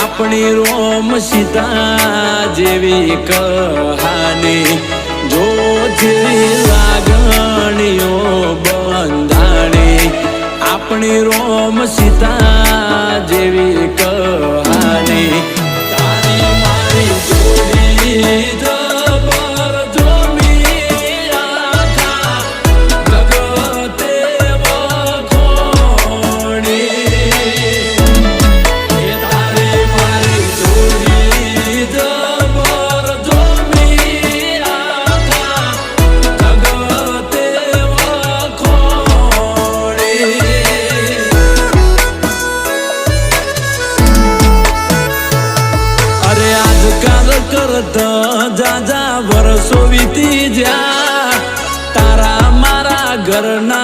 આપણી રોમ સીતા જેવી કહાની જો જેવી લાગણીઓ બંધાણી આપણી રોમ સીતા જેવી કહાની તારી મારી જોડી જબર જોમી આખા જગતે કરતા જાજા વર્ષો વીતી જ્યાં તારા મારા ઘરના